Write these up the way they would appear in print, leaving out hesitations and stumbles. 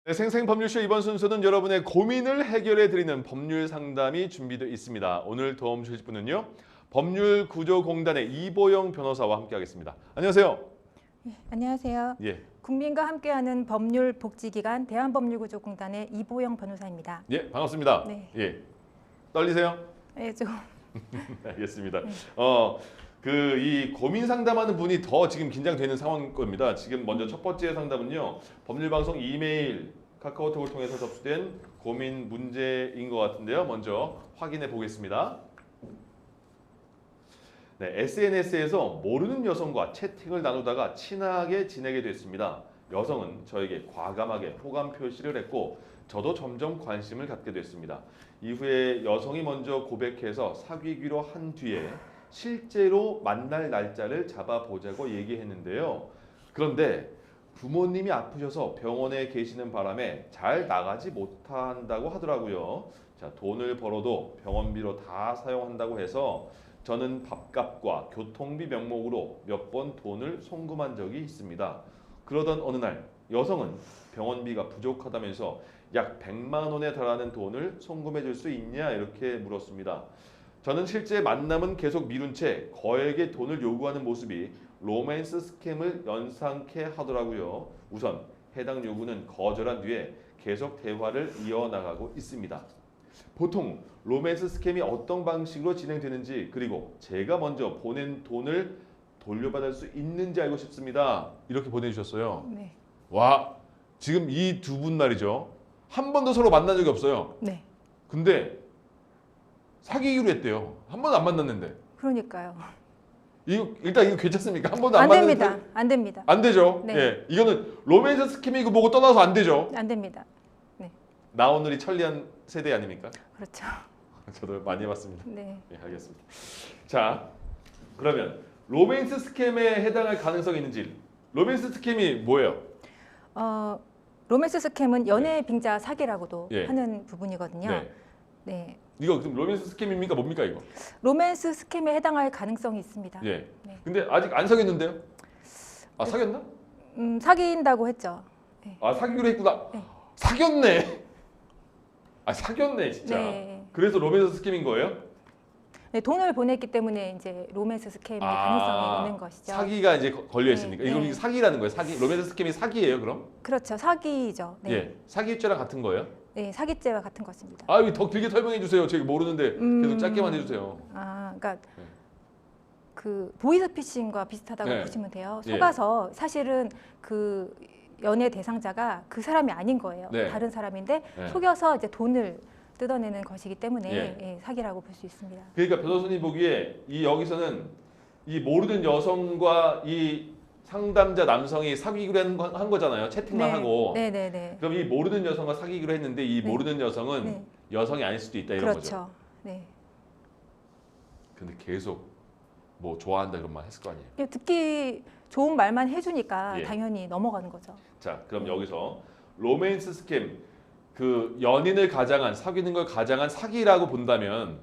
네, 생생법률쇼 이번 순서는 여러분의 고민을 해결해 드리는 법률 상담이 준비되어 있습니다. 오늘 도움 주실 분은요. 법률구조공단의 이보영 변호사와 함께하겠습니다. 안녕하세요. 안녕하세요. 예, 국민과 함께하는 법률복지기관 대한법률구조공단의 이보영 변호사입니다. 예, 반갑습니다. 네. 예, 떨리세요? 네, 좀 알겠습니다. 이 고민 상담하는 분이 더 지금 긴장되는 상황일 겁니다. 지금 먼저 첫 번째 상담은요. 법률방송 이메일, 카카오톡을 통해서 접수된 고민 문제인 것 같은데요. 먼저 확인해 보겠습니다. 네, SNS에서 모르는 여성과 채팅을 나누다가 친하게 지내게 됐습니다. 여성은 저에게 과감하게 호감 표시를 했고 저도 점점 관심을 갖게 됐습니다. 이후에 여성이 먼저 고백해서 사귀기로 한 뒤에 실제로 만날 날짜를 잡아보자고 얘기했는데요. 그런데 부모님이 아프셔서 병원에 계시는 바람에 잘 나가지 못한다고 하더라고요. 자, 돈을 벌어도 병원비로 다 사용한다고 해서 저는 밥값과 교통비 명목으로 몇 번 돈을 송금한 적이 있습니다. 그러던 어느 날 여성은 병원비가 부족하다면서 약 100만 원에 달하는 돈을 송금해 줄 수 있냐 이렇게 물었습니다. 저는 실제 만남은 계속 미룬 채 거액의 돈을 요구하는 모습이 로맨스 스캠을 연상케 하더라고요. 우선 해당 요구는 거절한 뒤에 계속 대화를 이어나가고 있습니다. 보통 로맨스 스캠이 어떤 방식으로 진행되는지 그리고 제가 먼저 보낸 돈을 돌려받을 수 있는지 알고 싶습니다. 이렇게 보내주셨어요. 네. 와, 지금 이 두 분 말이죠. 한 번도 서로 만난 적이 없어요. 네. 근데 사귀기로 했대요. 한 번도 안 만났는데. 그러니까요. 일단 이거 괜찮습니까? 한 번도 안 안 만났는데. 됩니다. 안 됩니다. 안 되죠. 네. 예, 이거는 로맨스 스캠이고 뭐고 떠나서 안 되죠. 안 됩니다. 나 오늘이 천리안 세대 아닙니까? 그렇죠. 저도 많이 해봤습니다. 네. 예, 알겠습니다. 자, 그러면 로맨스 스캠에 해당할 가능성이 있는지. 로맨스 스캠이 뭐예요? 로맨스 스캠은 연애 빙자 사기라고도 예. 하는 부분이거든요. 네. 네. 이거 그럼 로맨스 스캠입니까? 뭡니까 이거? 로맨스 스캠에 해당할 가능성이 있습니다. 예. 네. 근데 아직 안 사귀었는데요? 아, 사귀었나? 사귄다고 했죠. 아, 사귀기로 했구나. 네. 사귀었네. 아, 사귀었네 진짜. 네. 그래서 로맨스 스캠인 거예요? 네, 돈을 보냈기 때문에 이제 로맨스 스캠의 가능성이 있는 것이죠. 사기가 이제 걸려 있으니까. 네, 이거 네. 사기라는 거예요. 사기. 로맨스 스캠이 사기예요, 그럼? 그렇죠. 사기죠. 네. 예. 사기죄랑 같은 거예요? 네, 사기죄와 같은 것입니다. 아, 이거 더 길게 설명해 주세요. 제가 모르는데 계속 짧게만 해 주세요. 그러니까 네. 그 보이스피싱과 비슷하다고 네. 보시면 돼요. 예. 속아서 사실은 그 연애 대상자가 그 사람이 아닌 거예요. 네. 다른 사람인데 네. 속여서 이제 돈을 뜯어내는 것이기 때문에 예. 사기라고 볼 수 있습니다. 그러니까 변호사님 보기에 여기서는 이 모르는 여성과 이 상담자 남성이 사귀기로 한 거잖아요. 채팅만 하고. 네네네. 그럼 이 모르는 여성과 사귀기로 했는데 이 네. 모르는 여성은 네. 여성이 아닐 수도 있다 이런 거죠. 그렇죠. 네. 근데 계속 뭐 좋아한다 그런 말 했을 거 아니에요. 듣기 좋은 말만 해주니까 예. 당연히 넘어가는 거죠. 자, 그럼 여기서 로맨스 스캠 그 연인을 가장한 사귀는 걸 가장한 사기라고 본다면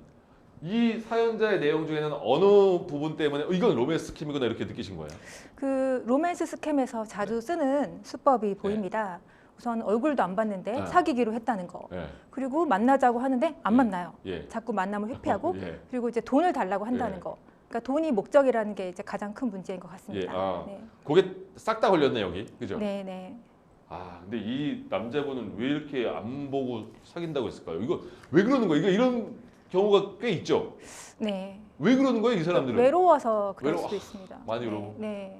이 사연자의 내용 중에는 어느 부분 때문에 이건 로맨스 스캠이구나 이렇게 느끼신 거예요? 그 로맨스 스캠에서 자주 쓰는 수법이 보입니다. 우선 얼굴도 안 봤는데 네. 사귀기로 했다는 거. 예. 그리고 만나자고 하는데 안 예. 만나요. 예. 자꾸 만남을 회피하고 예. 그리고 이제 돈을 달라고 한다는 예. 거. 그러니까 돈이 목적이라는 게 이제 가장 큰 문제인 것 같습니다. 예. 아. 네. 그게 싹 다 걸렸네 여기. 그죠? 네, 네. 아, 근데 이 남자분은 왜 이렇게 안 보고 사귄다고 했을까요? 이거 왜 그러는 거예요? 이런 경우가 꽤 있죠. 네. 왜 그러는 거예요, 이 사람들은? 외로워서 그럴 외로워. 수도 있습니다. 많이 네, 외로워. 네.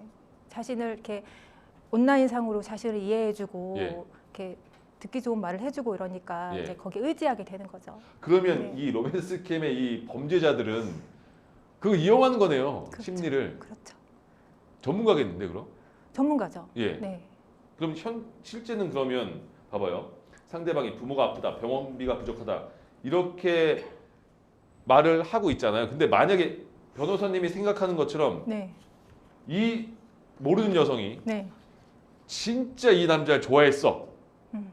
자신을 이렇게 온라인상으로 자신을 이해해주고 예. 이렇게 듣기 좋은 말을 해주고 이러니까 예. 이제 거기에 의지하게 되는 거죠. 그러면 네. 이 로맨스 스캠의 이 범죄자들은 그거 이용하는 거네요. 그렇죠. 심리를. 그렇죠. 전문가겠는데 그럼? 전문가죠. 예. 네. 그럼 실제는 그러면 봐봐요. 상대방이 부모가 아프다, 병원비가 부족하다 이렇게 말을 하고 있잖아요. 근데 만약에 변호사님이 생각하는 것처럼 네. 이 모르는 여성이 네. 진짜 이 남자를 좋아했어. 음.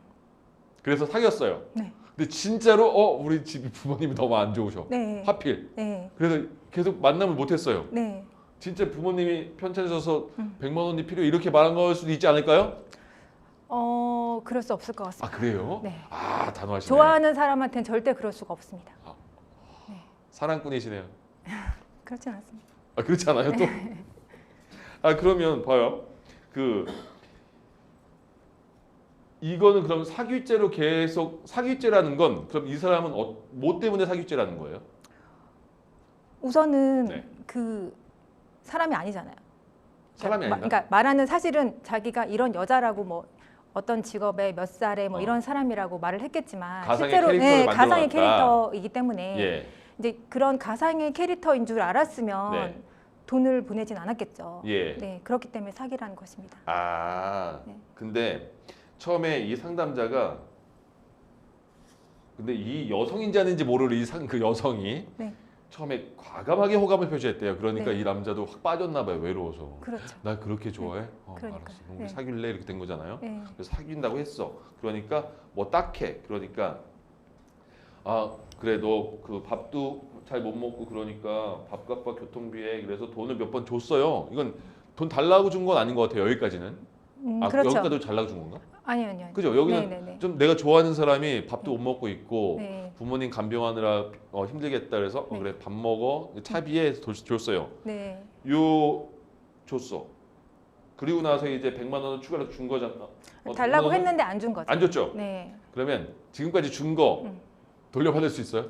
그래서 사귀었어요. 네. 근데 진짜로 우리 집 부모님이 너무 안 좋으셔. 네. 하필. 네. 그래서 계속 만남을 못했어요. 네. 진짜 부모님이 편찮으셔서 100만 원이 필요해 이렇게 말한 걸 수도 있지 않을까요? 그럴 수 없을 것 같습니다. 아 그래요? 네. 아 단호하시네. 좋아하는 사람한테는 절대 그럴 수가 없습니다. 네. 사랑꾼이시네요. 그렇진 않습니다. 아 그렇지 않아요 또? 아 그러면 봐요. 이거는 그럼 사귀죄로 계속 사귀죄라는 건 그럼 이 사람은 뭐 때문에 사귀죄라는 거예요? 우선은 네. 그 사람이 아니잖아요. 사람이 아니다. 그러니까 말하는 사실은 자기가 이런 여자라고 뭐 어떤 직업에 몇 살에 뭐 이런 사람이라고 말을 했겠지만 가상의 실제로 캐릭터를 가상의 만들어놨다. 캐릭터이기 때문에 예. 이제 그런 가상의 캐릭터인 줄 알았으면 네. 돈을 보내진 않았겠죠. 예. 네, 그렇기 때문에 사기라는 것입니다. 아 네. 근데 처음에 이 상담자가 근데 이 여성인지 아닌지 모를 그 여성이 네, 처음에 과감하게 호감을 표시했대요. 그러니까 네. 이 남자도 확 빠졌나 봐요. 외로워서. 그렇죠. 나 그렇게 좋아해? 그러니까요. 알았어. 그럼 우리 네. 사귈래? 이렇게 된 거잖아요. 네, 그래서 사귄다고 했어. 그러니까 뭐 딱해. 그러니까 아 그래 너 그 밥도 잘 못 먹고 그러니까 밥값과 교통비에 그래서 돈을 몇 번 줬어요. 이건 돈 달라고 준 건 아닌 것 같아요. 여기까지는. 그렇죠. 여기까지도 달라고 준 건가? 아니요. 그죠? 여기는 네, 네, 네. 좀 내가 좋아하는 사람이 밥도 못 먹고 있고 네, 부모님 간병하느라 힘들겠다 그래서 네. 그래 밥 먹어 차비에 줬어요. 네. 요 줬어. 그리고 나서 이제 100만 원을 추가로 준 거잖아. 100만 달라고 원은 했는데 안 준 거죠. 안 줬죠. 네. 그러면 지금까지 준 거 돌려받을 수 있어요?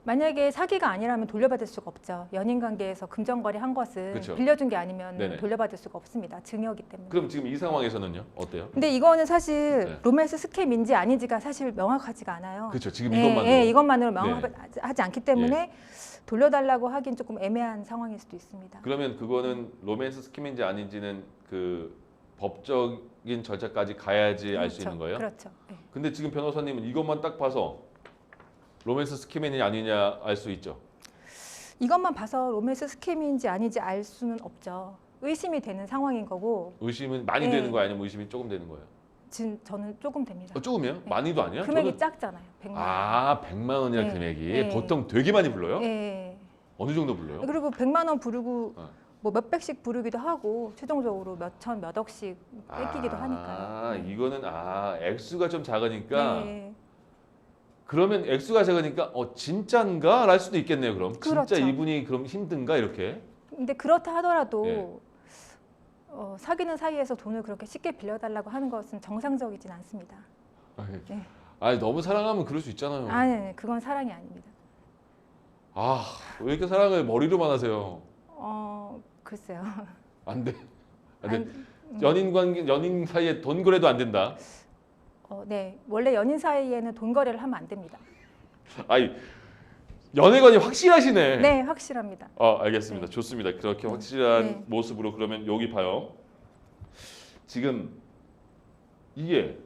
만약에 사기가 아니라면 돌려받을 수가 없죠. 연인 관계에서 금전거래 한 것은 그쵸. 빌려준 게 아니면 네네. 돌려받을 수가 없습니다. 증여기 때문에. 그럼 지금 이 상황에서는요? 어때요? 근데 이거는 사실 네. 로맨스 스캠인지 아닌지가 사실 명확하지가 않아요. 그렇죠. 지금 네, 이것만으로. 네, 이것만으로 명확하지 않기 때문에 예. 돌려달라고 하긴 조금 애매한 상황일 수도 있습니다. 그러면 그거는 로맨스 스킴인지 아닌지는 그 법적인 절차까지 가야지 알 수 있는 거예요? 그렇죠. 네. 근데 지금 변호사님은 이것만 딱 봐서 로맨스 스킴이냐 아니냐 알 수 있죠. 이것만 봐서 로맨스 스캠인지 아닌지 알 수는 없죠. 의심이 되는 상황인 거고 의심은 많이 네. 되는 거예요, 아니면 의심이 조금 되는 거예요? 지금 저는 조금 됩니다. 조금이요? 네. 많이도 아니야? 금액이 저는- 작잖아요. 100만 원. 아, 100만 원이라 네. 금액이 네. 보통 되게 많이 불러요? 네. 어느 정도 불러요? 그리고 100만 원 부르고 어. 뭐 몇백씩 부르기도 하고 최종적으로 몇천 몇 억씩 뺏기기도 하니까요. 네. 이거는 액수가 좀 작으니까 네. 그러면 액수가 작으니까 진짠가? 알 수도 있겠네요. 그럼 그렇죠. 진짜 이분이 그럼 힘든가 이렇게. 근데 그렇다 하더라도 예. 사귀는 사이에서 돈을 그렇게 쉽게 빌려달라고 하는 것은 정상적이진 않습니다. 네. 너무 사랑하면 그럴 수 있잖아요. 아니, 그건 사랑이 아닙니다. 왜 이렇게 사랑을 머리로만 하세요? 글쎄요. 안 돼. 안 돼. 아니, 연인 사이에 돈 거래도 안 된다. 네, 원래 연인 사이에는 돈 거래를 하면 안 됩니다. 아니 연애관이 확실하시네. 네, 확실합니다. 알겠습니다. 네. 좋습니다. 그렇게 확실한 네. 모습으로 그러면 여기 봐요. 지금 이게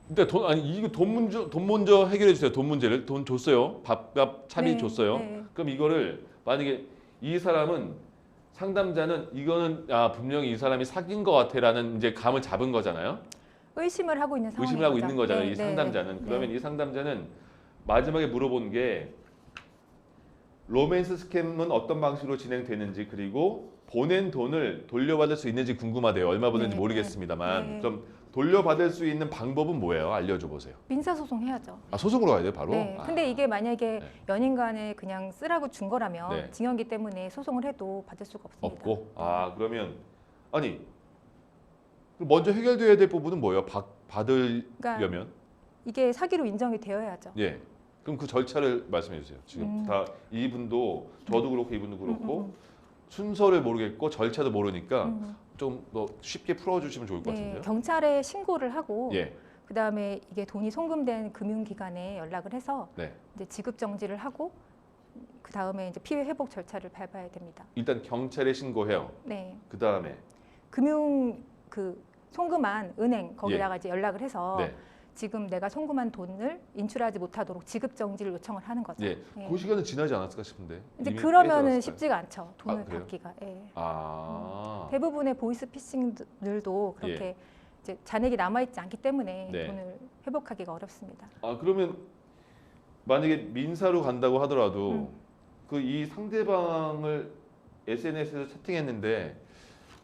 근데 이거 돈 먼저 해결해 주세요. 돈 문제를 돈 줬어요. 밥값 차비 네, 줬어요. 네. 그럼 이거를 만약에 이 사람은 상담자는 이거는 분명히 이 사람이 사귄 것 같아라는 이제 감을 잡은 거잖아요. 의심을 하고 있는 상황인 의심을 하고 거죠. 있는 거잖아요. 네, 이 네, 상담자는. 네. 그러면 이 상담자는 마지막에 물어본 게 로맨스 스캠은 어떤 방식으로 진행되는지 그리고 보낸 돈을 돌려받을 수 있는지 궁금하대요. 얼마 보낸지 네, 모르겠습니다만 네. 그럼 돌려받을 수 있는 방법은 뭐예요? 알려줘 보세요. 민사소송 해야죠. 소송으로 가야 돼요, 바로? 네. 근데 이게 만약에 네. 연인 간에 그냥 쓰라고 준 거라면 네. 징역이기 때문에 소송을 해도 받을 수가 없습니다. 없고? 그러면 아니 먼저 해결돼야 될 부분은 뭐예요? 받으려면? 그러니까 이게 사기로 인정이 되어야죠. 예. 그럼 그 절차를 말씀해 주세요. 지금 다 이분도 저도 그렇고 이분도 그렇고 순서를 모르겠고 절차도 모르니까 좀 더 쉽게 풀어주시면 좋을 것 네, 같은데요. 경찰에 신고를 하고 예. 그다음에 이게 돈이 송금된 금융기관에 연락을 해서 네. 이제 지급 정지를 하고 그다음에 이제 피해 회복 절차를 밟아야 됩니다. 일단 경찰에 신고해요. 네. 그 다음에 금융 그 송금한 은행 거기다가 이제 연락을 해서 네. 지금 내가 송금한 돈을 인출하지 못하도록 지급 정지를 요청을 하는 거죠. 예. 네. 그 시간은 지나지 않았을까 싶은데. 이제 이미 그러면은 뺏어갔을까요? 쉽지가 않죠. 돈을 그래요? 받기가. 예. 대부분의 보이스피싱들도 그렇게 이제 잔액이 남아 있지 않기 때문에 네. 돈을 회복하기가 어렵습니다. 그러면 만약에 민사로 간다고 하더라도 그 이 상대방을 SNS에서 채팅했는데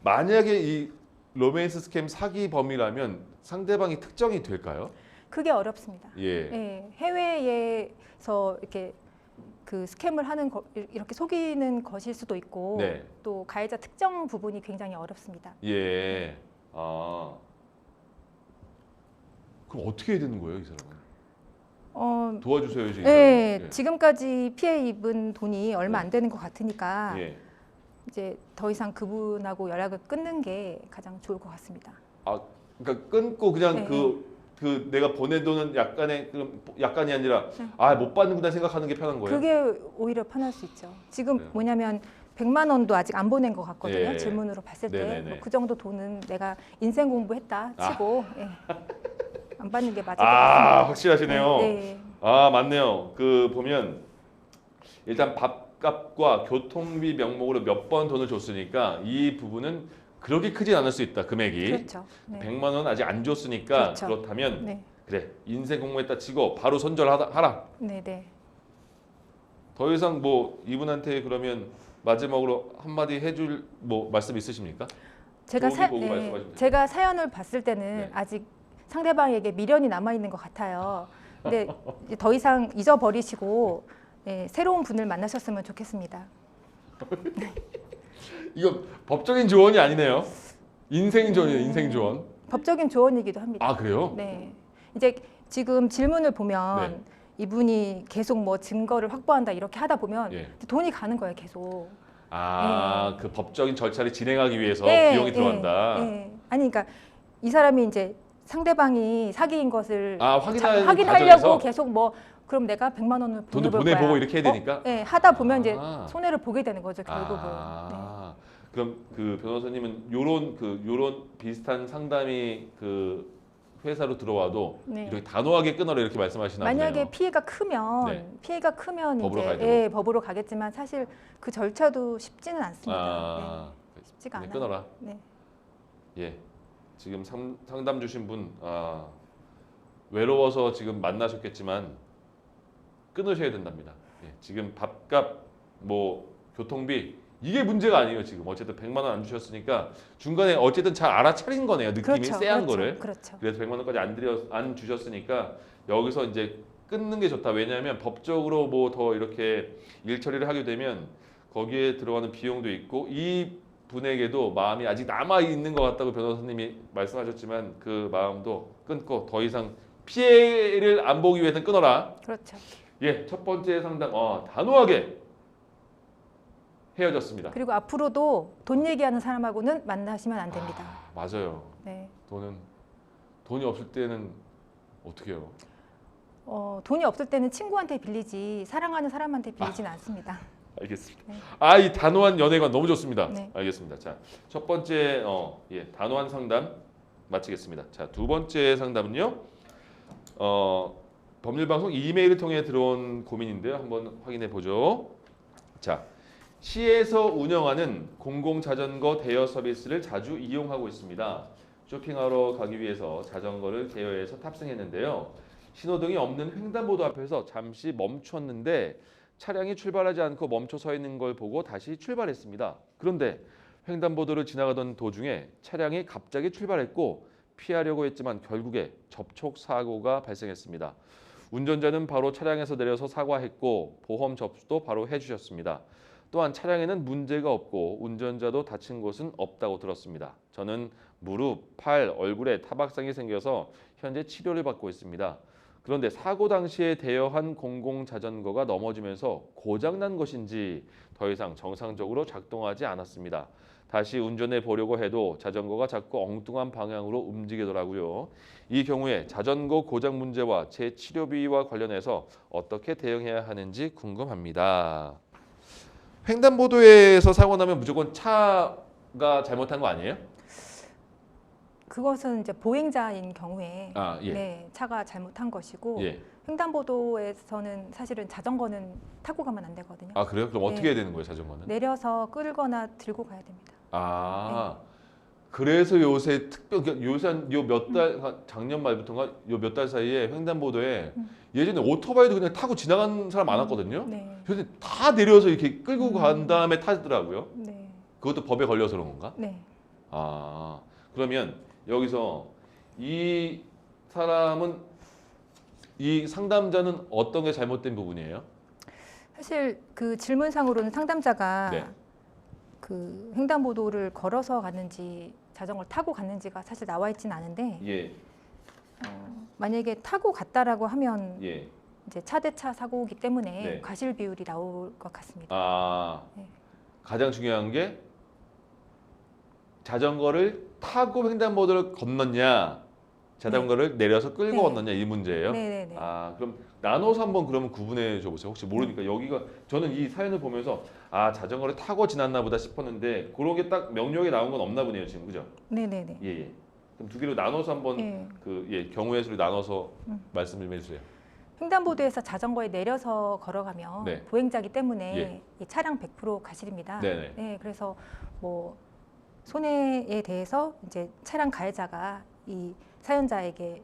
만약에 이 로맨스 스캠 사기 범이라면 상대방이 특정이 될까요? 그게 어렵습니다. 예. 예, 해외에서 이렇게 그 스캠을 하는 이렇게 속이는 것일 수도 있고 네. 또 가해자 특정 부분이 굉장히 어렵습니다. 예. 아. 그럼 어떻게 해야 되는 거예요, 이 사람은? 도와주세요, 이제. 네, 예. 지금까지 피해 입은 돈이 얼마 안 되는 것 같으니까 예. 이제 더 이상 그분하고 연락을 끊는 게 가장 좋을 것 같습니다. 아, 그러니까 끊고 그냥 네. 그 내가 보낸 돈은 약간이 아니라 네. 아, 못 받는구나 생각하는 게 편한 거예요. 그게 오히려 편할 수 있죠. 지금 그래요. 뭐냐면 100만 원도 아직 안 보낸 것 같거든요. 예. 질문으로 봤을 때 네네네. 그 정도 돈은 내가 인생 공부했다 치고 예. 안 받는 게 맞을 것 아, 같습니다. 확실하시네요. 네. 아, 맞네요. 그 보면 일단 밥값과 교통비 명목으로 몇 번 돈을 줬으니까 이 부분은 그렇게 크진 않을 수 있다. 금액이. 그렇죠. 네. 100만 원 아직 안 줬으니까 그렇죠. 그렇다면 네. 그래, 인생 공부했다 치고 바로 손절하라. 네, 네. 더 이상 뭐 이분한테 그러면 마지막으로 한마디 해줄 뭐 말씀 있으십니까? 제가 좋은 게 보고 말씀하시면 돼요. 제가 사연을 봤을 때는 네. 아직 상대방에게 미련이 남아 있는 것 같아요. 근데 이제 더 이상 잊어버리시고 네, 새로운 분을 만나셨으면 좋겠습니다. 이거 법적인 조언이 아니네요. 인생 조언이에요, 인생 조언. 법적인 조언이기도 합니다. 아, 그래요? 네. 이제 지금 질문을 보면 네. 이분이 계속 뭐 증거를 확보한다 이렇게 하다 보면 예. 돈이 가는 거예요, 계속. 아, 그 법적인 절차를 진행하기 위해서 네, 비용이 네, 들어간다. 네. 아니 그러니까 이 사람이 이제 상대방이 사기인 것을 아, 확인하려고 확인하려고 계속 뭐 그럼 내가 100만 원을 돈을 보내볼 보내보고 거야. 이렇게 해야 되니까? 네, 하다 보면 이제 아. 손해를 보게 되는 거죠, 결국은. 아, 그럼 그 변호사님은 요런 비슷한 상담이 그 회사로 들어와도 네. 이렇게 단호하게 끊어라 이렇게 말씀하시나 보네요. 만약에 피해가 크면 법으로 이제 가야 되고. 법으로 가겠지만 사실 그 절차도 쉽지는 않습니다. 아, 네, 쉽지가 그냥 않아요. 끊어라. 네. 예, 지금 상담 주신 분 외로워서 지금 만나셨겠지만 끊으셔야 된답니다. 예, 지금 밥값, 뭐 교통비 이게 문제가 아니에요. 지금 어쨌든 100만 원 안 주셨으니까 중간에 어쨌든 잘 알아차린 거네요. 느낌이 쎄한 거를. 그렇죠. 그래서 100만 원까지 안 주셨으니까 여기서 이제 끊는 게 좋다. 왜냐하면 법적으로 뭐 더 이렇게 일 처리를 하게 되면 거기에 들어가는 비용도 있고 이 분에게도 마음이 아직 남아 있는 것 같다고 변호사님이 말씀하셨지만 그 마음도 끊고 더 이상 피해를 안 보기 위해서는 끊어라. 그렇죠. 예, 첫 번째 상담 단호하게 헤어졌습니다. 그리고 앞으로도 돈 얘기하는 사람하고는 만나시면 안 됩니다. 맞아요. 네. 돈이 없을 때는 어떻게 해요? 돈이 없을 때는 친구한테 빌리지 사랑하는 사람한테 빌리지는 않습니다. 알겠습니다. 네. 이 단호한 연애관 너무 좋습니다. 네. 알겠습니다. 자, 첫 번째 단호한 상담 마치겠습니다. 자, 두 번째 상담은요. 법률방송 이메일을 통해 들어온 고민인데요. 한번 확인해 보죠. 자, 시에서 운영하는 공공자전거 대여 서비스를 자주 이용하고 있습니다. 쇼핑하러 가기 위해서 자전거를 대여해서 탑승했는데요. 신호등이 없는 횡단보도 앞에서 잠시 멈췄는데 차량이 출발하지 않고 멈춰 서 있는 걸 보고 다시 출발했습니다. 그런데 횡단보도를 지나가던 도중에 차량이 갑자기 출발했고 피하려고 했지만 결국에 접촉 사고가 발생했습니다. 운전자는 바로 차량에서 내려서 사과했고 보험 접수도 바로 해주셨습니다. 또한 차량에는 문제가 없고 운전자도 다친 곳은 없다고 들었습니다. 저는 무릎, 팔, 얼굴에 타박상이 생겨서 현재 치료를 받고 있습니다. 그런데 사고 당시에 대여한 공공자전거가 넘어지면서 고장난 것인지 더 이상 정상적으로 작동하지 않았습니다. 다시 운전해 보려고 해도 자전거가 자꾸 엉뚱한 방향으로 움직이더라고요. 이 경우에 자전거 고장 문제와 제 치료비와 관련해서 어떻게 대응해야 하는지 궁금합니다. 횡단보도에서 사고 나면 무조건 차가 잘못한 거 아니에요? 그것은 이제 보행자인 경우에 예. 네, 차가 잘못한 것이고 예. 횡단보도에서는 사실은 자전거는 타고 가면 안 되거든요. 아, 그래요? 그럼 어떻게 네. 해야 되는 거예요, 자전거는? 내려서 끌거나 들고 가야 됩니다. 그래서 요새 요새 몇 달, 작년 말부터인가 요 몇 달 사이에 횡단보도에 예전에 오토바이도 그냥 타고 지나가는 사람 많았거든요. 네. 요새 다 내려서 이렇게 끌고 간 다음에 타더라고요. 네. 그것도 법에 걸려서 그런 건가? 네. 그러면 여기서 이 사람은 이 상담자는 어떤 게 잘못된 부분이에요? 사실 그 질문상으로는 상담자가 네. 그 횡단보도를 걸어서 갔는지 자전거를 타고 갔는지가 사실 나와 있지는 않은데 예, 만약에 타고 갔다라고 하면 예. 이제 차대차 사고이기 때문에 네. 과실 비율이 나올 것 같습니다. 아, 네. 가장 중요한 게 자전거를 타고 횡단보도를 건넜냐, 자전거를 내려서 끌고 네. 건넜냐 이 문제예요. 네네네. 아, 그럼 나눠서 한번 그러면 구분해 줘 보세요. 혹시 모르니까 여기가 저는 이 사연을 보면서 아, 자전거를 타고 지났나 보다 싶었는데 그런 게 딱 명료하게 나온 건 없나 보네요, 지금. 그죠? 네네네. 예, 예. 그럼 두 개로 나눠서 한번 예. 그 예, 경우의 수를 나눠서 말씀 좀 해주세요. 횡단보도에서 자전거에 내려서 걸어가면 네. 보행자기 때문에 예. 이 차량 100% 과실입니다. 네네. 네, 그래서 뭐 손해에 대해서 이제 차량 가해자가 이 사연자에게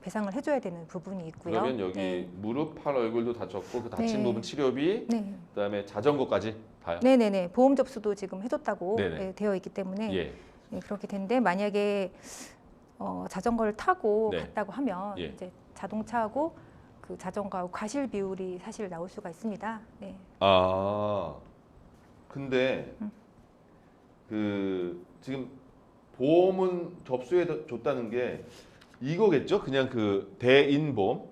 배상을 해줘야 되는 부분이 있고요. 그러면 여기 네. 무릎, 팔, 얼굴도 다쳤고 그 다친 네. 부분 치료비, 네. 그다음에 자전거까지 다요. 네네네. 보험 접수도 지금 해줬다고 네네. 되어 있기 때문에 예. 그렇게 되는데 만약에 자전거를 타고 네. 갔다고 하면 예. 이제 자동차하고 그 자전거하고 과실 비율이 사실 나올 수가 있습니다. 네. 아, 근데 그 지금 보험은 접수해 줬다는 게 이거겠죠? 그냥 그 대인보험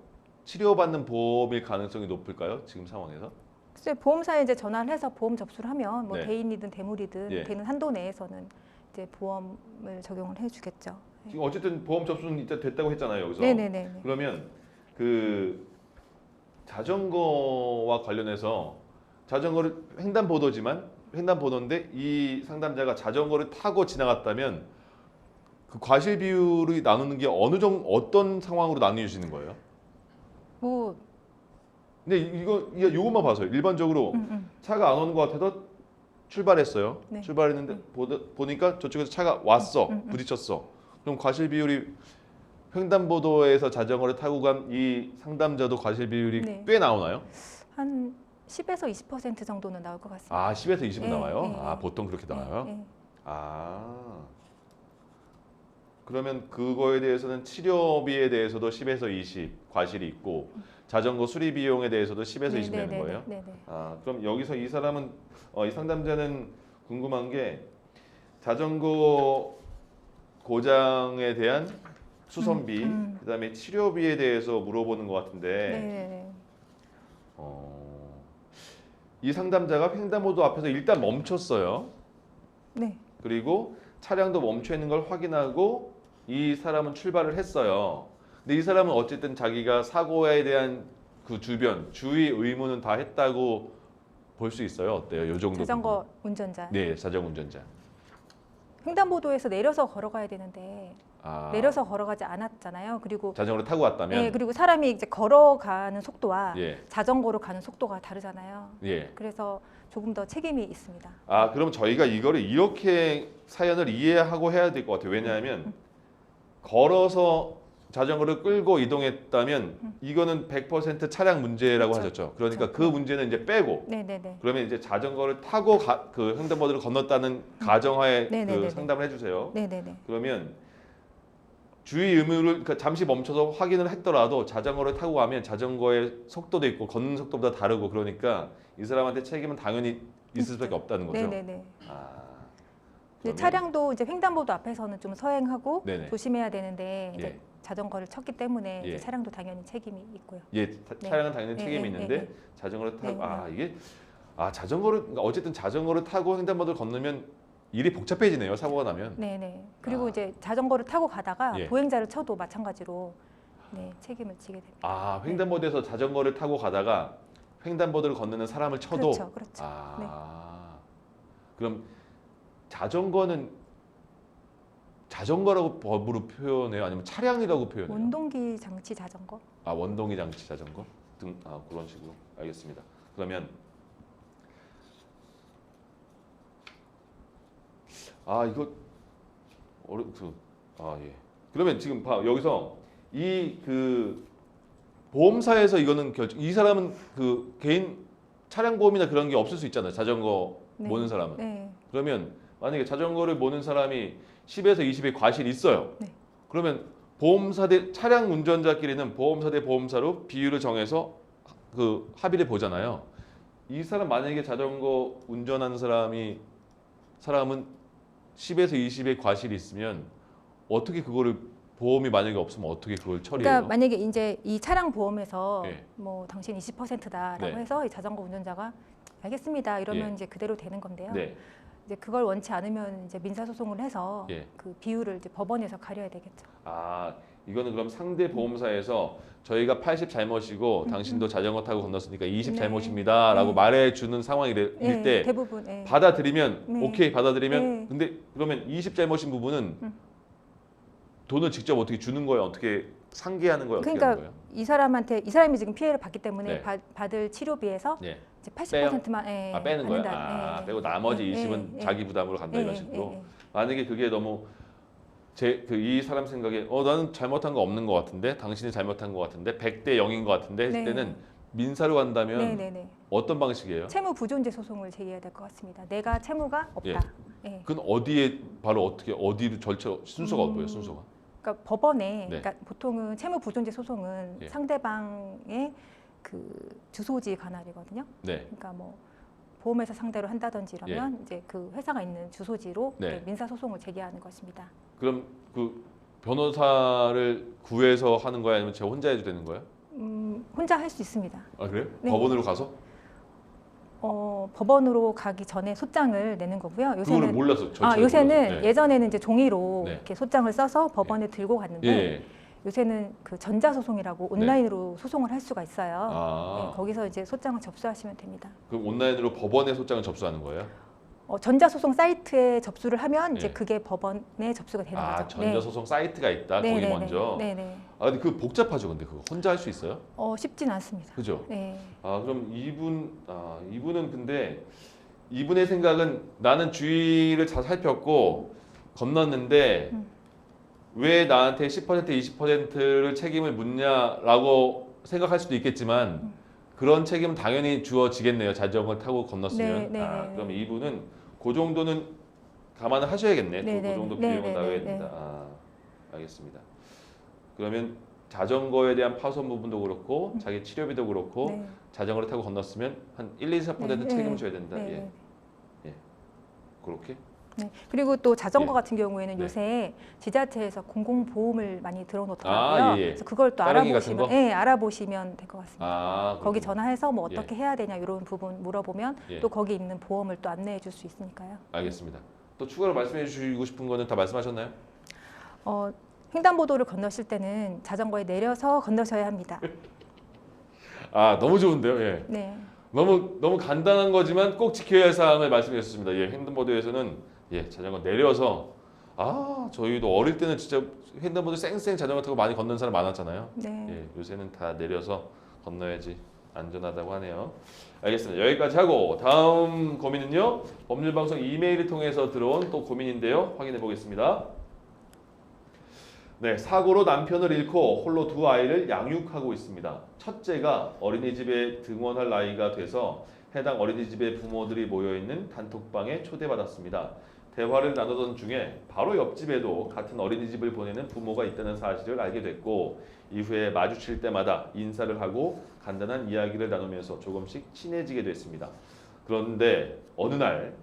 치료받는 보험일 가능성이 높을까요? 지금 상황에서? 글쎄 보험사에 이제 전화를 해서 보험 접수를 하면 뭐 네. 대인이든 대물이든 예. 되는 한도 내에서는 이제 보험을 적용을 해주겠죠. 지금 어쨌든 보험 접수는 일단 됐다고 했잖아요, 여기서. 네네네. 그러면 그 자전거와 관련해서 자전거를 횡단보도인데 이 상담자가 자전거를 타고 지나갔다면 그 과실 비율이 나누는 게 어떤 상황으로 나뉘어지는 거예요? 뭐 근데 이것만 봐서요. 일반적으로 차가 안 오는 것 같아도 출발했어요. 네. 출발했는데 보니까 저쪽에서 차가 왔어, 부딪혔어. 그럼 과실 비율이 횡단보도에서 자전거를 타고 간 이 상담자도 과실 비율이 네. 꽤 나오나요? 한 10에서 20% 정도는 나올 것 같습니다. 아, 10에서 20은 네, 나와요? 네, 아, 보통 그렇게 나와요? 네, 네. 아. 그러면 그거에 대해서는 치료비에 대해서도 10에서 20 과실이 있고 자전거 수리 비용에 대해서도 10에서 20 내는 거예요? 네네. 아, 그럼 여기서 이 사람은 이 상담자는 궁금한 게 자전거 고장에 대한 수선비, 그다음에 치료비에 대해서 물어보는 것 같은데 네네. 이 상담자가 횡단보도 앞에서 일단 멈췄어요. 네. 그리고 차량도 멈춰 있는 걸 확인하고 이 사람은 출발을 했어요. 근데 이 사람은 어쨌든 자기가 사고에 대한 그 주의 의무는 다 했다고 볼 수 있어요. 어때요? 요 정도. 자전거 운전자. 네, 자전거 운전자. 횡단보도에서 내려서 걸어가야 되는데 아, 내려서 걸어가지 않았잖아요. 그리고 자전거를 타고 왔다면 네, 그리고 사람이 이제 걸어가는 속도와 예, 자전거로 가는 속도가 다르잖아요. 예. 그래서 조금 더 책임이 있습니다. 아, 그럼 저희가 이거를 이렇게 사연을 이해하고 해야 될 것 같아요. 왜냐하면 걸어서 자전거를 끌고 이동했다면 이거는 100% 차량 문제라고 그렇죠. 하셨죠. 그러니까 그렇죠. 그 문제는 이제 빼고 네네네. 그러면 이제 자전거를 타고 그 횡단보도를 건넜다는 가정하에 그 네네네네. 상담을 해주세요. 네네네. 그러면 주의 의무를 그러니까 잠시 멈춰서 확인을 했더라도 자전거를 타고 가면 자전거의 속도도 있고 걷는 속도보다 다르고 그러니까 이 사람한테 책임은 당연히 있을 수밖에 없다는 거죠. 네네네. 아, 근데 그러면- 차량도 이제 횡단보도 앞에서는 좀 서행하고 네네. 조심해야 되는데 이제 예. 자전거를 쳤기 때문에 예. 이제 차량도 당연히 책임이 있고요. 예, 네. 차량은 당연히 네, 책임이 네, 있는데 네, 네. 자전거를 타고 네, 이게 자전거를 그러니까 어쨌든 자전거를 타고 횡단보도를 건너면 일이 복잡해지네요. 사고가 나면. 네네. 그리고 아. 이제 자전거를 타고 가다가 예. 보행자를 쳐도 마찬가지로 책임을 지게 됩니다. 아, 횡단보도에서 자전거를 타고 가다가 횡단보도를 건너는 사람을 쳐도 그렇죠, 그렇죠. 그럼 자전거는 자전거라고 법으로 표현해요? 아니면 차량이라고 표현해요? 원동기 장치 자전거. 원동기 장치 자전거 등 그런 식으로 알겠습니다. 그러면 이거 예. 그러면 지금 여기서 이 그 보험사에서 이거는 이 사람은 그 개인 차량 보험이나 그런 게 없을 수 있잖아요. 자전거 네. 모는 사람은. 네. 그러면 만약에 자전거를 모는 사람이 10에서 20의 과실이 있어요. 네. 그러면 보험사 대 차량 운전자끼리는 보험사 대 보험사로 비율을 정해서 그 합의를 보잖아요. 이 사람 만약에 자전거 운전하는 사람은 10에서 20의 과실이 있으면 어떻게 그거를 보험이 만약에 없으면 어떻게 그걸 처리해요? 그러니까 만약에 이제 이 차량 보험에서 예. 뭐 당신 20%다라고 네. 해서 이 자전거 운전자가 알겠습니다 이러면 예. 이제 그대로 되는 건데요. 네. 이제 그걸 원치 않으면 이제 민사 소송을 해서 예. 그 비율을 이제 법원에서 가려야 되겠죠. 아, 이거는 그럼 상대 보험사에서 저희가 80 잘못이고 당신도 자전거 타고 건넜으니까 20 네. 잘못입니다라고 네. 말해주는 상황일 예, 때 대부분 예. 받아들이면 네. 오케이 받아들이면 네. 근데 그러면 20 잘못인 부분은 돈을 직접 어떻게 주는 거예요? 어떻게 상계하는 거예요? 어떻게 하는 그러니까 거예요? 이 사람이 지금 피해를 받기 때문에 네. 받을 치료비에서 예. 이제 80%만 예, 빼는 거예요? 받는다. 예. 빼고 나머지 예, 20은 예, 자기 부담으로 간다 예, 이런 예, 식으로. 예. 만약에 그게 너무 이 사람 생각에 나는 잘못한 거 없는 것 같은데 당신이 잘못한 것 같은데 100대 0인 것 같은데 했을 네. 때는 민사로 간다면 네네네. 어떤 방식이에요? 채무 부존재 소송을 제기해야 될 것 같습니다. 내가 채무가 없다. 예. 그건 어디로 절차 순서가 뭐예요? 순서가? 그러니까 법원에 네. 그러니까 보통은 채무 부존재 소송은 예. 상대방의 그 주소지 관할이거든요. 네. 그러니까 뭐 보험회사 상대로 한다든지 이러면 이제 그 회사가 있는 주소지로 네. 이제 민사 소송을 제기하는 것입니다. 그럼 그 변호사를 구해서 하는 거야 아니면 제가 혼자 해도 되는 거예요? 혼자 할 수 있습니다. 아 그래요? 네. 법원으로 가서? 법원으로 가기 전에 소장을 내는 거고요. 그거를 요새는 몰라서 절차를 요새는 몰라서. 네. 예전에는 이제 종이로 네. 이렇게 소장을 써서 법원에 들고 갔는데 예. 요새는 그 전자소송이라고 온라인으로 소송을 할 수가 있어요. 아, 네, 거기서 이제 소장을 접수하시면 됩니다. 그럼 온라인으로 법원에 소장을 접수하는 거예요? 전자소송 사이트에 접수를 하면 이제 네. 그게 법원에 접수가 되는 아, 거죠. 전자소송 사이트가 있다. 네. 거기 네네네. 먼저. 네네. 아, 근데 그거 복잡하죠, 근데 그거 혼자 할 수 있어요? 쉽진 않습니다. 그죠? 네. 아, 그럼 이분은 근데 이분의 생각은 나는 주의를 잘 살폈고 건넜는데 왜 나한테 10% 20%를 책임을 묻냐라고 생각할 수도 있겠지만 그런 책임은 당연히 주어지겠네요. 자전거 타고 건넜으면. 네. 그럼 이분은 그 정도는 감안을 하셔야겠네. 네, 그 네, 정도 네, 비용은 네, 나와야 네, 된다. 알겠습니다. 그러면 자전거에 대한 파손 부분도 그렇고 자기 치료비도 그렇고 네. 자전거를 타고 건넜으면 한 1, 2, 4% 네, 책임을 네, 져야 된다. 네. 그렇게? 네. 그리고 또 자전거 예. 같은 경우에는 네. 요새 지자체에서 공공보험을 많이 들어놓더라고요. 예. 그래서 그걸 또 따릉이 같은 알아보시면 될 것 같습니다. 거기 그렇군요. 전화해서 뭐 어떻게 해야 되냐 이런 부분 물어보면 예. 또 거기 있는 보험을 또 안내해 줄 수 있으니까요. 알겠습니다. 또 추가로 말씀해 주시고 싶은 거는 다 말씀하셨나요? 횡단보도를 건너실 때는 자전거에 내려서 건너셔야 합니다. 너무 좋은데요. 예. 네. 너무 간단한 거지만 꼭 지켜야 할 사항을 말씀해 주셨습니다. 예, 횡단보도에서는 자전거 내려서 저희도 어릴 때는 진짜 횡단보도 쌩쌩 자전거 타고 많이 걷는 사람 많았잖아요. 네. 예, 요새는 다 내려서 건너야지 안전하다고 하네요. 알겠습니다. 여기까지 하고 다음 고민은요. 법률방송 이메일을 통해서 들어온 또 고민인데요. 확인해 보겠습니다. 네, 사고로 남편을 잃고 홀로 두 아이를 양육하고 있습니다. 첫째가 어린이집에 등원할 나이가 돼서 해당 어린이집의 부모들이 모여있는 단톡방에 초대받았습니다. 대화를 나누던 중에 바로 옆집에도 같은 어린이집을 보내는 부모가 있다는 사실을 알게 됐고 이후에 마주칠 때마다 인사를 하고 간단한 이야기를 나누면서 조금씩 친해지게 됐습니다. 그런데 어느 날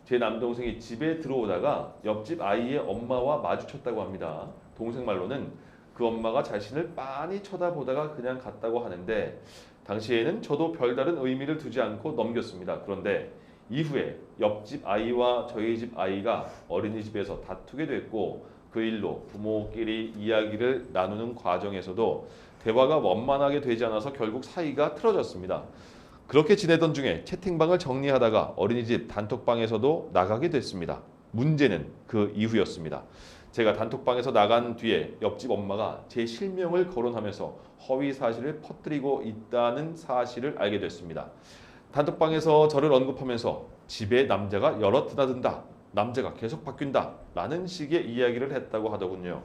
제 남동생이 집에 들어오다가 옆집 아이의 엄마와 마주쳤다고 합니다. 동생 말로는 그 엄마가 자신을 빤히 쳐다보다가 그냥 갔다고 하는데 당시에는 저도 별다른 의미를 두지 않고 넘겼습니다. 그런데 이후에 옆집 아이와 저희 집 아이가 어린이집에서 다투게 됐고 그 일로 부모끼리 이야기를 나누는 과정에서도 대화가 원만하게 되지 않아서 결국 사이가 틀어졌습니다. 그렇게 지내던 중에 채팅방을 정리하다가 어린이집 단톡방에서도 나가게 됐습니다. 문제는 그 이후였습니다. 제가 단톡방에서 나간 뒤에 옆집 엄마가 제 실명을 거론하면서 허위 사실을 퍼뜨리고 있다는 사실을 알게 됐습니다. 단톡방에서 저를 언급하면서 집에 남자가 여럿 드나든다. 남자가 계속 바뀐다. 라는 식의 이야기를 했다고 하더군요.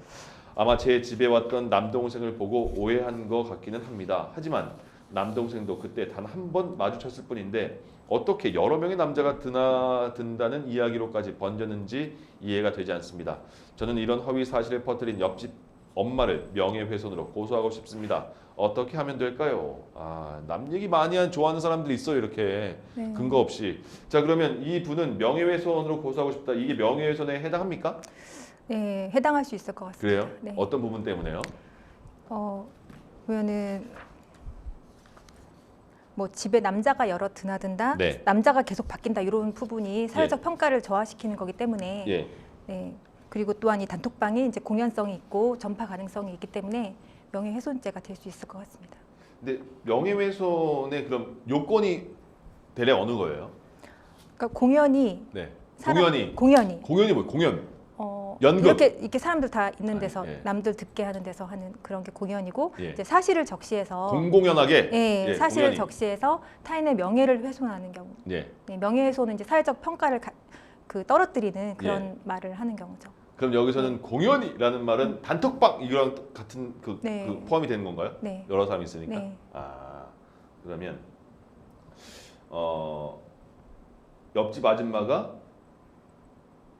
아마 제 집에 왔던 남동생을 보고 오해한 것 같기는 합니다. 하지만 남동생도 그때 단 한 번 마주쳤을 뿐인데 어떻게 여러 명의 남자가 드나든다는 이야기로까지 번졌는지 이해가 되지 않습니다. 저는 이런 허위 사실을 퍼뜨린 옆집 엄마를 명예훼손으로 고소하고 싶습니다. 어떻게 하면 될까요? 남 얘기 많이 좋아하는 사람들이 있어요. 이렇게 네. 근거 없이. 자, 그러면 이 분은 명예훼손으로 고소하고 싶다. 이게 명예훼손에 해당합니까? 네, 해당할 수 있을 것 같습니다. 그래요? 네. 어떤 부분 때문에요? 보면은 뭐 집에 남자가 여러 드나든다, 네. 남자가 계속 바뀐다 이런 부분이 사회적 평가를 저하시키는 거기 때문에 예. 네. 그리고 또한 이 단톡방이 이제 공연성이 있고 전파 가능성이 있기 때문에 명예훼손죄가 될 수 있을 것 같습니다. 근데 명예훼손의 그럼 요건이 대략 어느 거예요? 그러니까 공연이 네. 공연이 공연이 뭐예요? 공연. 연극. 이렇게 사람들 다 있는 데서 예. 남들 듣게 하는 데서 하는 그런 게 공연이고 예. 이제 사실을 적시해서 공공연하게. 예, 사실을 공연이. 적시해서 타인의 명예를 훼손하는 경우. 예. 네, 명예훼손은 이제 사회적 평가를 떨어뜨리는 그런 예. 말을 하는 경우죠. 그럼 여기서는 공연이라는 말은 단톡방 이거랑 같은 네. 그 포함이 되는 건가요? 네. 여러 사람이 있으니까. 네. 그러면 옆집 아줌마가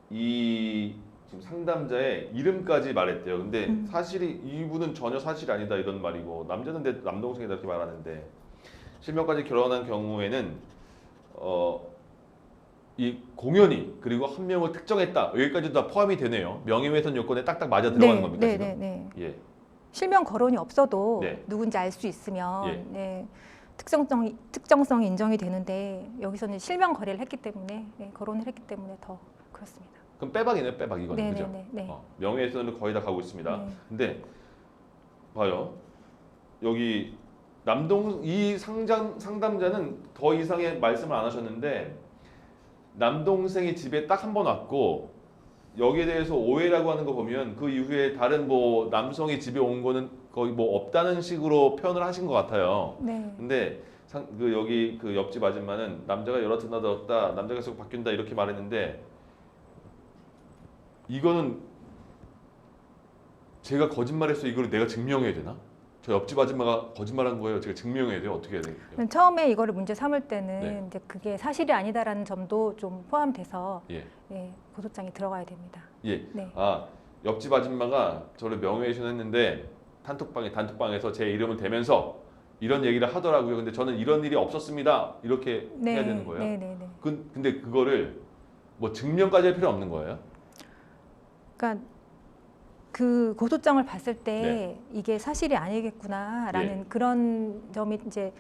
이 지금 상담자의 이름까지 말했대요. 근데 사실이 이분은 전혀 사실이 아니다 이런 말이고 남자는 내 남동생이다 이렇게 말하는데 실명까지 결혼한 경우에는 이 공연이 그리고 한 명을 특정했다 여기까지도 다 포함이 되네요. 명예훼손 요건에 딱딱 맞아 들어가는 겁니까 네, 지금? 네, 네. 예. 실명 거론이 없어도 네. 누군지 알 수 있으면 예. 네, 특정성이 인정이 되는데 여기서는 실명 거래를 했기 때문에 네, 거론을 했기 때문에 더 그렇습니다. 그럼 빼박이네요, 빼박 이거는 네, 그죠? 네, 네, 네. 명예훼손으로 거의 다 가고 있습니다. 네. 근데 봐요, 여기 이 상담자는 더 이상의 말씀을 안 하셨는데 남동생이 집에 딱 한 번 왔고 여기에 대해서 오해라고 하는 거 보면 그 이후에 다른 뭐 남성이 집에 온 거는 거의 뭐 없다는 식으로 표현을 하신 것 같아요. 네. 근데 여기 그 옆집 아줌마는 남자가 여러 드나들었다, 남자가 계속 바뀐다 이렇게 말했는데 이거는 제가 거짓말했어 이걸 내가 증명해야 되나? 저 옆집 아줌마가 거짓말한 거예요. 제가 증명해야 돼요. 어떻게 해야 돼요? 처음에 이거를 문제 삼을 때는 네. 이제 그게 사실이 아니다라는 점도 좀 포함돼서 예. 예, 고소장이 들어가야 됩니다. 예. 네. 옆집 아줌마가 저를 명예훼손했는데 단톡방에서 제 이름을 대면서 이런 얘기를 하더라고요. 근데 저는 이런 일이 없었습니다. 이렇게 네. 해야 되는 거예요. 네, 네, 네. 근데 그거를 뭐 증명까지 할 필요 없는 거예요? 그러니까 그 고소장을 봤을 때 네. 이게 사실이 아니겠구나라는 예. 그런 점이 이제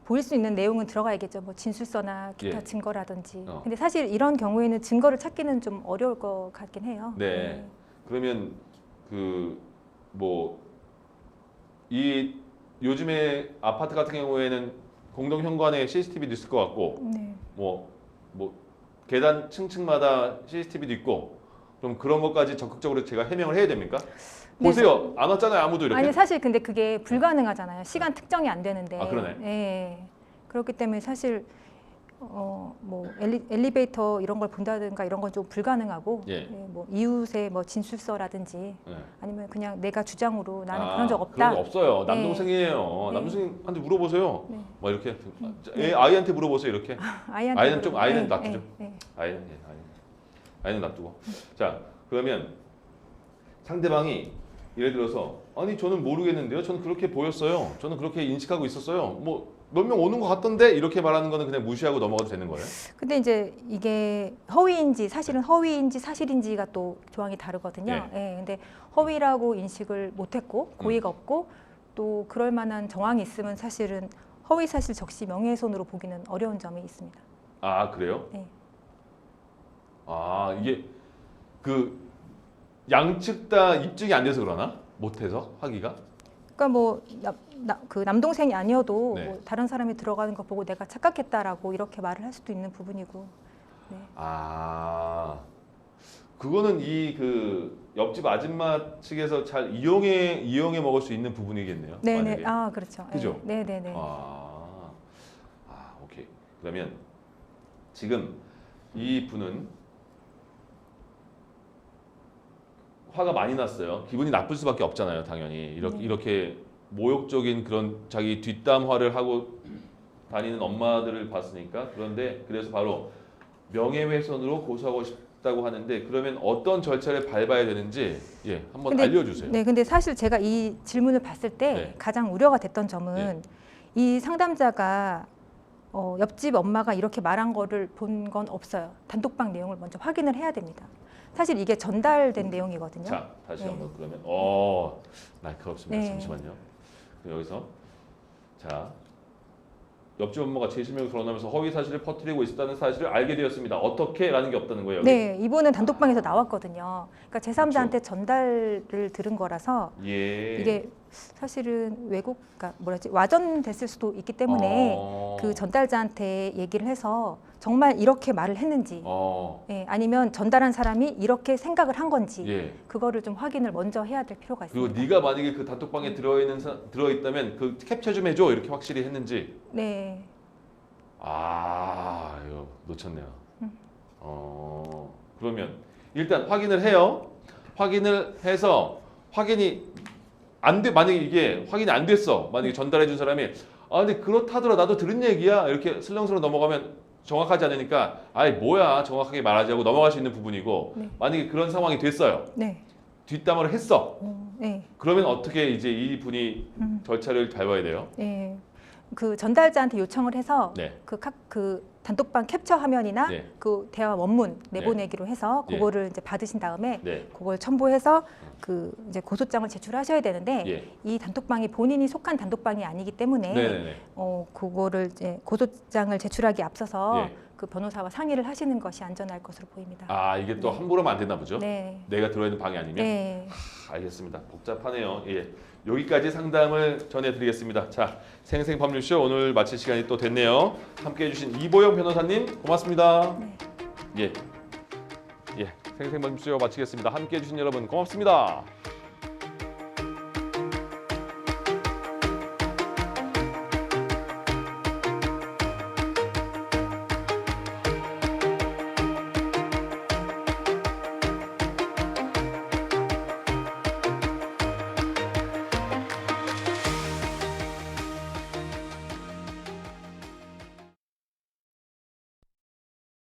보일 수 있는 내용은 들어가야겠죠. 뭐 진술서나 기타 예. 증거라든지. 어. 근데 사실 이런 경우에는 증거를 찾기는 좀 어려울 것 같긴 해요. 네. 그러면 이 요즘에 아파트 같은 경우에는 공동 현관에 CCTV도 있을 것 같고 네. 뭐 계단 층층마다 CCTV도 있고 그럼 그런 것까지 적극적으로 제가 해명을 해야 됩니까? 네, 보세요. 안 왔잖아요. 아무도 이렇게. 아니 사실 근데 그게 불가능하잖아요. 시간 특정이 안 되는데. 그러네. 예. 그렇기 때문에 사실 뭐 엘리베이터 이런 걸 본다든가 이런 건 좀 불가능하고 예. 예, 뭐 이웃의 뭐 진술서라든지 네. 아니면 그냥 내가 주장으로 나는 그런 적 없다. 그런 거 없어요. 네. 남동생이에요. 네. 남동생한테 물어보세요. 네. 뭐 이렇게 아이한테 물어보세요. 이렇게. 아이는 좀 물어보면. 놔두죠. 네. 아이는 놔두고. 자, 그러면 상대방이 예를 들어서 아니 저는 모르겠는데요. 저는 그렇게 보였어요. 저는 그렇게 인식하고 있었어요. 뭐 몇 명 오는 것 같던데 이렇게 말하는 거는 그냥 무시하고 넘어가도 되는 거예요? 근데 이제 이게 허위인지 사실은 허위인지 사실인지가 또 조항이 다르거든요. 예. 근데 허위라고 인식을 못했고 고의가 없고 또 그럴 만한 정황이 있으면 사실은 허위 사실 적시 명예훼손으로 보기는 어려운 점이 있습니다. 그래요? 네. 이게 그 양측 다 입증이 안 돼서 그러나? 못해서 하기가? 그러니까 뭐 그 남동생이 아니어도 네. 뭐 다른 사람이 들어가는 거 보고 내가 착각했다라고 이렇게 말을 할 수도 있는 부분이고. 네. 그거는 이 옆집 아줌마 측에서 잘 이용해 먹을 수 있는 부분이겠네요. 네네. 만약에. 그렇죠. 그죠? 네네네. 오케이. 그러면 지금 이 분은 화가 많이 났어요. 기분이 나쁠 수밖에 없잖아요, 당연히. 이렇게 모욕적인 그런 자기 뒷담화를 하고 다니는 엄마들을 봤으니까. 그런데 그래서 바로 명예훼손으로 고소하고 있다고 하는데 그러면 어떤 절차를 밟아야 되는지 한번 근데- 알려주세요. 네, 근데 사실 제가 이 질문을 봤을 때 네. 가장 우려가 됐던 점은 이 상담자가 옆집 엄마가 이렇게 말한 거를 본 건 없어요. 단톡방 내용을 먼저 확인을 해야 됩니다. 사실 이게 전달된 내용이거든요. 자, 다시 네. 한번 그러면 날카롭습니다. 네. 잠시만요. 그럼 여기서 자, 옆집 엄마가 제 실명을 거론하면서 허위 사실을 퍼뜨리고 있었다는 사실을 알게 되었습니다. 어떻게라는 게 없다는 거예요. 여기? 네, 이분은 단톡방에서 나왔거든요. 그러니까 제3자한테 전달을 들은 거라서 예. 이게 사실은 그러니까 와전됐을 수도 있기 때문에 그 전달자한테 얘기를 해서 정말 이렇게 말을 했는지, 아니면 전달한 사람이 이렇게 생각을 한 건지 그거를 좀 확인을 먼저 해야 될 필요가 그리고 있습니다. 네가 만약에 그 단톡방에 들어있다면 그 캡처 좀 해줘 이렇게 확실히 했는지. 네, 이거 놓쳤네요. 그러면 일단 확인을 해요. 확인을 해서 확인이 안 돼. 만약에 이게 확인이 안 됐어. 만약에 전달해 준 사람이 근데 그렇다더라. 나도 들은 얘기야. 이렇게 슬렁슬렁 넘어가면 정확하지 않으니까 뭐야. 정확하게 말하지 하고 넘어갈 수 있는 부분이고 네. 만약에 그런 상황이 됐어요. 네, 뒷담화를 했어. 네. 그러면 어떻게 이제 이 분이 절차를 밟아야 돼요? 네. 그 전달자한테 요청을 해서 네. 그 단톡방 캡처 화면이나 네. 그 대화 원문 내보내기로 해서 네. 그거를 이제 받으신 다음에 네. 그걸 첨부해서 그 이제 고소장을 제출하셔야 되는데 예. 이 단톡방이 본인이 속한 단톡방이 아니기 때문에 네네네. 그거를 이제 고소장을 제출하기 앞서서 예. 그 변호사와 상의를 하시는 것이 안전할 것으로 보입니다. 이게 또 함부로 하면 안 되나 보죠? 네. 내가 들어있는 방이 아니면? 네. 알겠습니다. 복잡하네요. 여기까지 상담을 전해드리겠습니다. 자, 생생법률쇼 오늘 마칠 시간이 또 됐네요. 함께해 주신 이보영 변호사님 고맙습니다. 네. 생생법률쇼 마치겠습니다. 함께해 주신 여러분 고맙습니다.